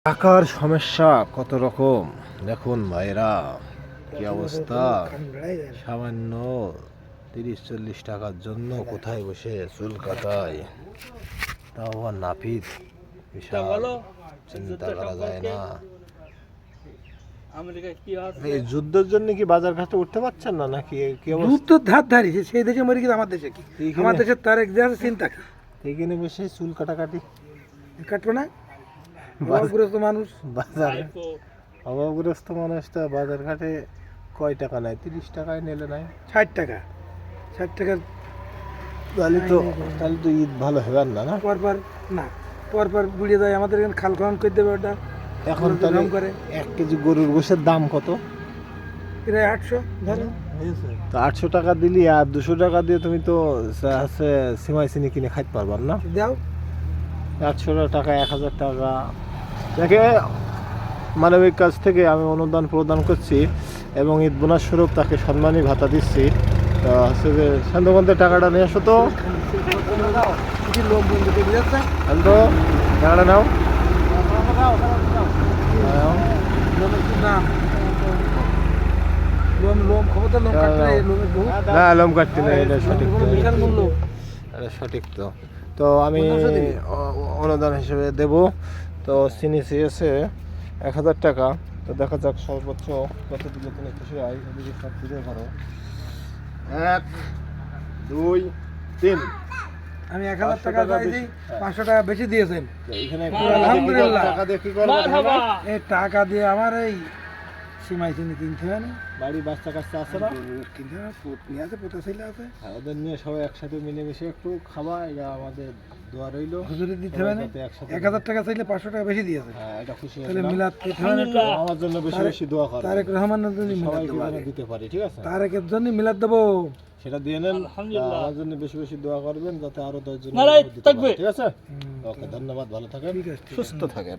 টাকার সমস্যা কত রকম দেখুন ভাইরা, কি অবস্থা। সামান্য 30-40 টাকার জন্য কোথায় বসে চুল কাটায়, তাও আবার নাপিত। বিশাল চিন্তা করা যায় না। এই যুদ্ধের জন্য কি বাজার ঘাটে উঠতে পারছেন না নাকি? যুদ্ধ ধার ধারি সেই দেশে মরে গেছে, আমার দেশে কি? আমার দেশে তার এক দেশে চিন্তা কি? এইখানে বসে চুল কাটাকাটি কাটবো না? অভাবগ্রস্ত মানুষ, বাজারে অভাবগ্রস্ত মানুষটা বাজার ঘাটে কয় টাকা নেয়? 30 টাকায় নিলে নাই 60 টাকা। 60 টাকার তাহলে তো ঈদ ভালো হবে না। না পরপর না, পরপর বুড়িয়ে যায়। আমাদের এখানে খাল খনন করে দেবে ওটা। এখন তাহলে করে 1 কেজি গরুর গোশের দাম কত? প্রায় 800 ধরো। তো 800 টাকা দিলি আর 200 টাকা দিয়ে তুমি তো আছে সিমাই চিনি কিনে খাইতে পারবার না। দাও 800 টাকা 1000 টাকা দেখে মানবিক কাছ থেকে আমি অনুদান প্রদান করছি এবং ঈদ বোনাস স্বরূপ তাকে সম্মানী ভাতা দিচ্ছি। তো হচ্ছে যে সান্দগঞ্জের টাকাটা নিয়ে আসো তো। লোক বন্ধু করে যাচ্ছে তো টাকাটা নাও। না লোম কাটতে নেই, এটা সঠিক তো। এটা সঠিক তো। তো আমি অনুদান হিসেবে দেব। তো চিনি চেয়েছে 1000 টাকা। তো দেখা যাক সর্বোচ্চ কত দিলে তুমি খুশি হয়। এদিকে সব দিতে পারো। 1 2 3। আমি 1000 টাকা চাইছি, 500 টাকা বেশি দিয়েছেন। এখানে আলহামদুলিল্লাহ। টাকা দিয়ে কি করবে? এই টাকা দিয়ে আমার এই সিমাই চিনি কিনতে হয় না, বাড়ি বাচ্চা কাচ্চা আছে না? কিনতে হয়, নিয়ে আছে, পোতা ছেলে আছে, ওদের নিয়ে সবাই একসাথে মিলেমিশে একটু খাওয়া, এটা আমাদের দোয়া রইল। হুজুরি দিতে হবে না। 1000 টাকা চাইলে 500 টাকা বেশি দিয়েছে। হ্যাঁ, এটা খুশি তাহলে হলাম। মিলাদ দিতে হবে না। আমার জন্য বেশি বেশি দোয়া করো। তারেক রহমানের জন্য মিলাদ সবাইকে দেবো। যেন দিতে পারি, ঠিক আছে? তারেকের জন্য মিলাদ দেবো। সেটা দিয়ে নেন। আমার জন্য বেশি বেশি দোয়া করবেন যাতে আরো 10 জন নারায়ে দিতে পারে, তাকবীর। ঠিক আছে? ওকে, ধন্যবাদ। ভালো থাকেন, ঠিক আছে, ঠিক আছে। সুস্থ থাকেন।